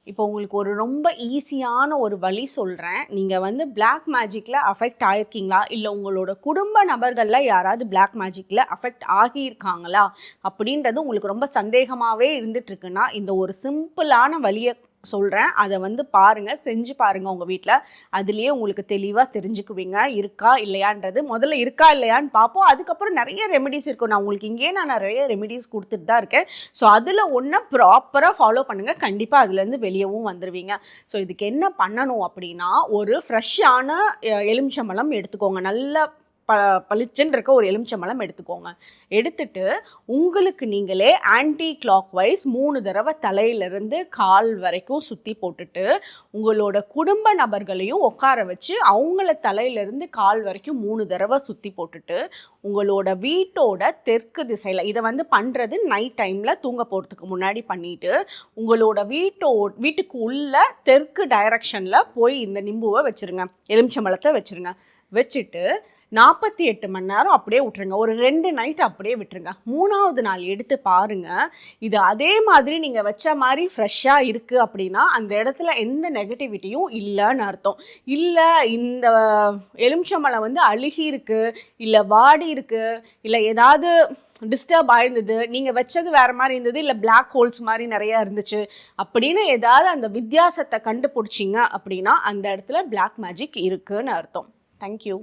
இப்போ உங்களுக்கு ஒரு ரொம்ப ஈஸியான ஒரு வழி சொல்கிறேன். நீங்கள் வந்து பிளாக் மேஜிக்கில் அஃபெக்ட் ஆகிருக்கீங்களா, இல்லை உங்களோட குடும்ப நபர்களில் யாராவது பிளாக் மேஜிக்கில் அஃபெக்ட் ஆகியிருக்காங்களா அப்படின்றது உங்களுக்கு ரொம்ப சந்தேகமாகவே இருந்துகிட்ருக்குன்னா, இந்த ஒரு சிம்பிளான வழியை சொல்கிறேன். அதை வந்து பாருங்கள், செஞ்சு பாருங்கள் உங்கள் வீட்டில். அதுலேயே உங்களுக்கு தெளிவாக தெரிஞ்சுக்குவீங்க இருக்கா இல்லையான்றது. முதல்ல இருக்கா இல்லையான்னு பார்ப்போம். அதுக்கப்புறம் நிறைய ரெமெடிஸ் இருக்கும். நான் நிறைய ரெமெடிஸ் கொடுத்துட்டு தான் இருக்கேன். ஸோ அதில் ஒன்று ப்ராப்பராக ஃபாலோ பண்ணுங்கள். கண்டிப்பாக அதுலேருந்து வெளியவும் வந்துடுவீங்க. ஸோ இதுக்கு என்ன பண்ணணும் அப்படின்னா, ஒரு ஃப்ரெஷ்ஷான எலுமிச்சம்பழம் எடுத்துக்கோங்க. நல்ல பளிச்சுன்னு இருக்க ஒரு எலுமிச்சம்பழம் எடுத்துக்கோங்க. எடுத்துட்டு உங்களுக்கு நீங்களே ஆன்டி கிளாக் வைஸ் 3 தடவை தலையிலிருந்து கால் வரைக்கும் சுற்றி போட்டுட்டு, உங்களோட குடும்ப நபர்களையும் உட்கார வச்சு அவங்கள தலையிலிருந்து கால் வரைக்கும் 3 தடவை சுற்றி போட்டுட்டு, உங்களோட வீட்டோட தெற்கு திசையில், இதை வந்து பண்ணுறது நைட் டைமில் தூங்க போகிறதுக்கு முன்னாடி பண்ணிவிட்டு, உங்களோட வீட்டுக்கு உள்ள தெற்கு டைரக்ஷனில் போய் இந்த நிம்புவை வச்சுருங்க, எலுமிச்சம்பழத்தை வச்சுருங்க. வச்சுட்டு 48 மணி நேரம் அப்படியே விட்டுருங்க. ஒரு 2 நைட் அப்படியே விட்டுருங்க. 3ஆவது நாள் எடுத்து பாருங்கள். இது அதே மாதிரி நீங்கள் வச்ச மாதிரி ஃப்ரெஷ்ஷாக இருக்குது அப்படின்னா, அந்த இடத்துல எந்த நெகட்டிவிட்டியும் இல்லைன்னு அர்த்தம். இல்லை இந்த எலுமிச்சம்பழம் வந்து அழுகி இருக்குது, இல்லை வாடி இருக்குது, இல்லை ஏதாவது டிஸ்டர்ப் ஆயிருந்தது, நீங்கள் வச்சது வேறு மாதிரி இருந்தது, இல்லை பிளாக் ஹோல்ஸ் மாதிரி நிறையா இருந்துச்சு அப்படின்னு ஏதாவது அந்த வித்தியாசத்தை கண்டுபிடிச்சிங்க அப்படின்னா, அந்த இடத்துல பிளாக் மேஜிக் இருக்குன்னு அர்த்தம். தேங்க்யூ.